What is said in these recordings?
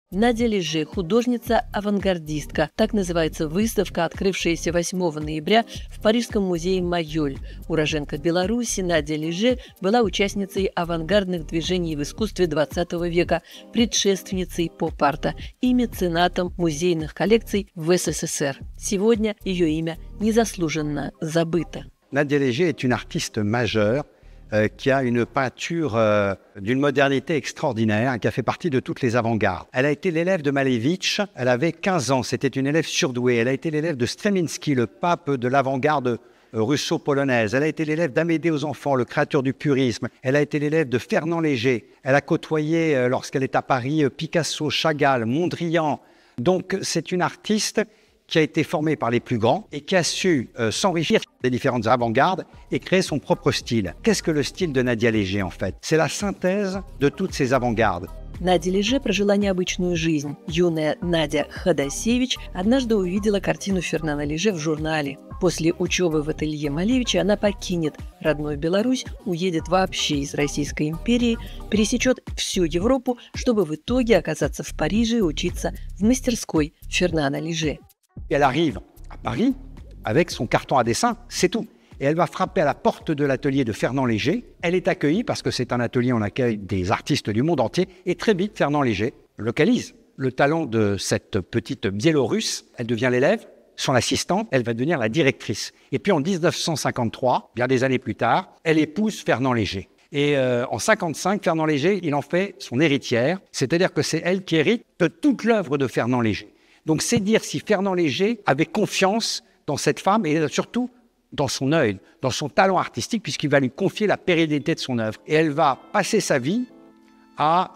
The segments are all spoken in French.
Надя Леже – художница-авангардистка. Так называется выставка, открывшаяся 8 ноября в Парижском музее Майоль. Уроженка Беларуси Надя Леже была участницей авангардных движений в искусстве 20 века, предшественницей поп-арта и меценатом музейных коллекций в СССР. Сегодня ее имя незаслуженно забыто. Nadia Léger est une artiste majeure qui a une peinture d'une modernité extraordinaire, qui a fait partie de toutes les avant-gardes. Elle a été l'élève de Malevich, elle avait 15 ans, c'était une élève surdouée. Elle a été l'élève de Streminski, le pape de l'avant-garde russo-polonaise. Elle a été l'élève d'Amédée aux enfants, le créateur du purisme. Elle a été l'élève de Fernand Léger. Elle a côtoyé, lorsqu'elle est à Paris, Picasso, Chagall, Mondrian. Donc c'est une artiste qui a été formée par les plus grands et qui a su s'enrichir des différentes avant-gardes et créer son propre style. Qu'est-ce que le style de Nadia Léger en fait? C'est la synthèse de toutes ces avant-gardes. Надя Леже прожила необычную жизнь. Юная Надя Ходосевич однажды увидела картину Фернана Леже в журнале. После учебы в ателье Малевича она покинет родную Беларусь, уедет вообще из Российской империи, пересечет всю Европу, чтобы в итоге оказаться в Париже и учиться в мастерской Фернана Леже. Et elle arrive à Paris avec son carton à dessin, c'est tout. Et elle va frapper à la porte de l'atelier de Fernand Léger. Elle est accueillie parce que c'est un atelier où on accueille des artistes du monde entier. Et très vite, Fernand Léger localise le talent de cette petite Biélorusse. Elle devient l'élève, son assistante, elle va devenir la directrice. Et puis en 1953, bien des années plus tard, elle épouse Fernand Léger. Et en 1955, Fernand Léger, il en fait son héritière. C'est-à-dire que c'est elle qui hérite de toute l'œuvre de Fernand Léger. Donc c'est dire si Fernand Léger avait confiance dans cette femme et surtout dans son œil, dans son talent artistique, puisqu'il va lui confier la pérennité de son œuvre. Et elle va passer sa vie à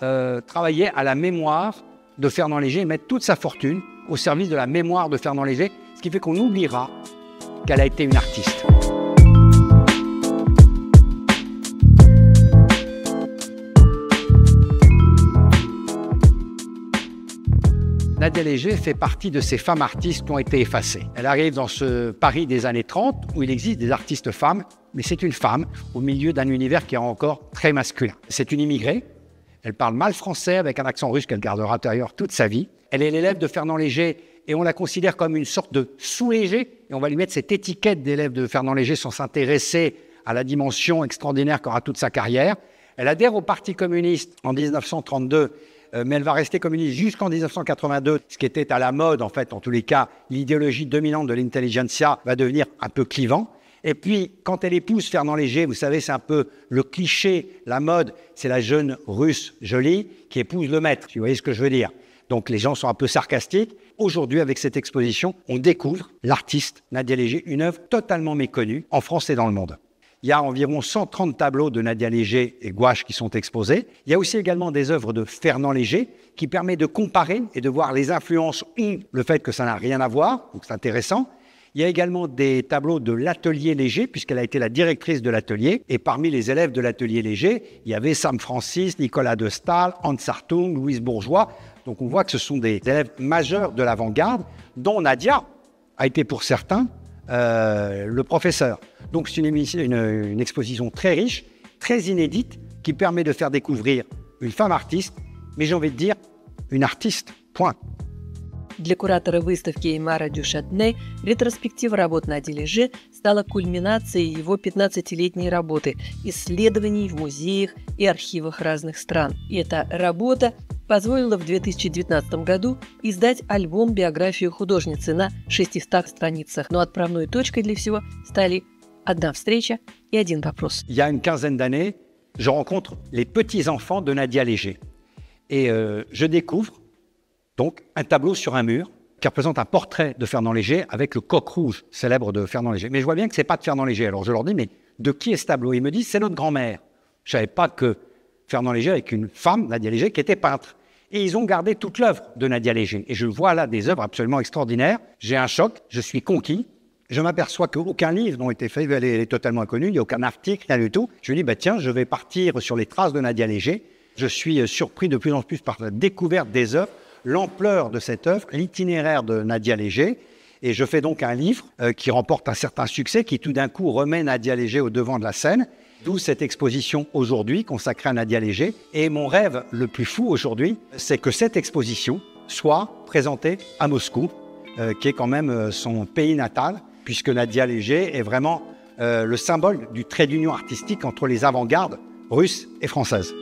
travailler à la mémoire de Fernand Léger et mettre toute sa fortune au service de la mémoire de Fernand Léger, ce qui fait qu'on oubliera qu'elle a été une artiste. Nadia Léger fait partie de ces femmes artistes qui ont été effacées. Elle arrive dans ce Paris des années 30 où il existe des artistes femmes, mais c'est une femme au milieu d'un univers qui est encore très masculin. C'est une immigrée, elle parle mal français avec un accent russe qu'elle gardera d'ailleurs toute sa vie. Elle est l'élève de Fernand Léger et on la considère comme une sorte de sous-Léger et on va lui mettre cette étiquette d'élève de Fernand Léger sans s'intéresser à la dimension extraordinaire qu'aura toute sa carrière. Elle adhère au Parti communiste en 1932, mais elle va rester communiste jusqu'en 1982, ce qui était à la mode, en fait, en tous les cas, l'idéologie dominante de l'intelligentsia va devenir un peu clivant. Et puis, quand elle épouse Fernand Léger, vous savez, c'est un peu le cliché, la mode, c'est la jeune russe jolie qui épouse le maître, vous voyez ce que je veux dire. Donc les gens sont un peu sarcastiques. Aujourd'hui, avec cette exposition, on découvre l'artiste Nadia Léger, une œuvre totalement méconnue en France et dans le monde. Il y a environ 130 tableaux de Nadia Léger et gouache qui sont exposés. Il y a aussi également des œuvres de Fernand Léger qui permettent de comparer et de voir les influences ou le fait que ça n'a rien à voir, donc c'est intéressant. Il y a également des tableaux de l'atelier Léger, puisqu'elle a été la directrice de l'atelier. Et parmi les élèves de l'atelier Léger, il y avait Sam Francis, Nicolas de Staël, Hans Hartung, Louise Bourgeois. Donc on voit que ce sont des élèves majeurs de l'avant-garde, dont Nadia a été pour certains le professeur. Donc c'est une exposition très riche, très inédite, qui permet de faire découvrir une femme artiste, mais j'ai envie de dire une artiste, point. Для куратора выставки Эймара Дюшатне ретроспектива работ Нади Леже стала кульминацией его 15-летней работы исследований в музеях и архивах разных стран. И эта работа позволила в 2019 году издать альбом-биографию художницы на 600 страницах. Но отправной точкой для всего стали одна встреча и один вопрос. Il y a une quinzaine d'années, je rencontre les petits-enfants de Nadia Léger. Et je découvre donc un tableau sur un mur qui représente un portrait de Fernand Léger avec le coq rouge célèbre de Fernand Léger. Mais je vois bien que ce n'est pas de Fernand Léger. Alors je leur dis, mais de qui est ce tableau? Ils me disent, c'est notre grand-mère. Je ne savais pas que Fernand Léger avec une femme, Nadia Léger, qui était peintre. Et ils ont gardé toute l'œuvre de Nadia Léger. Et je vois là des œuvres absolument extraordinaires. J'ai un choc, je suis conquis. Je m'aperçois qu'aucun livre n'a été fait, elle est totalement inconnue, il n'y a aucun article, rien du tout. Je me dis, bah tiens, je vais partir sur les traces de Nadia Léger. Je suis surpris de plus en plus par la découverte des œuvres, l'ampleur de cette œuvre, l'itinéraire de Nadia Léger. Et je fais donc un livre qui remporte un certain succès, qui tout d'un coup remet Nadia Léger au devant de la scène. D'où cette exposition aujourd'hui consacrée à Nadia Léger. Et mon rêve le plus fou aujourd'hui, c'est que cette exposition soit présentée à Moscou, qui est quand même son pays natal, puisque Nadia Léger est vraiment le symbole du trait d'union artistique entre les avant-gardes russes et françaises.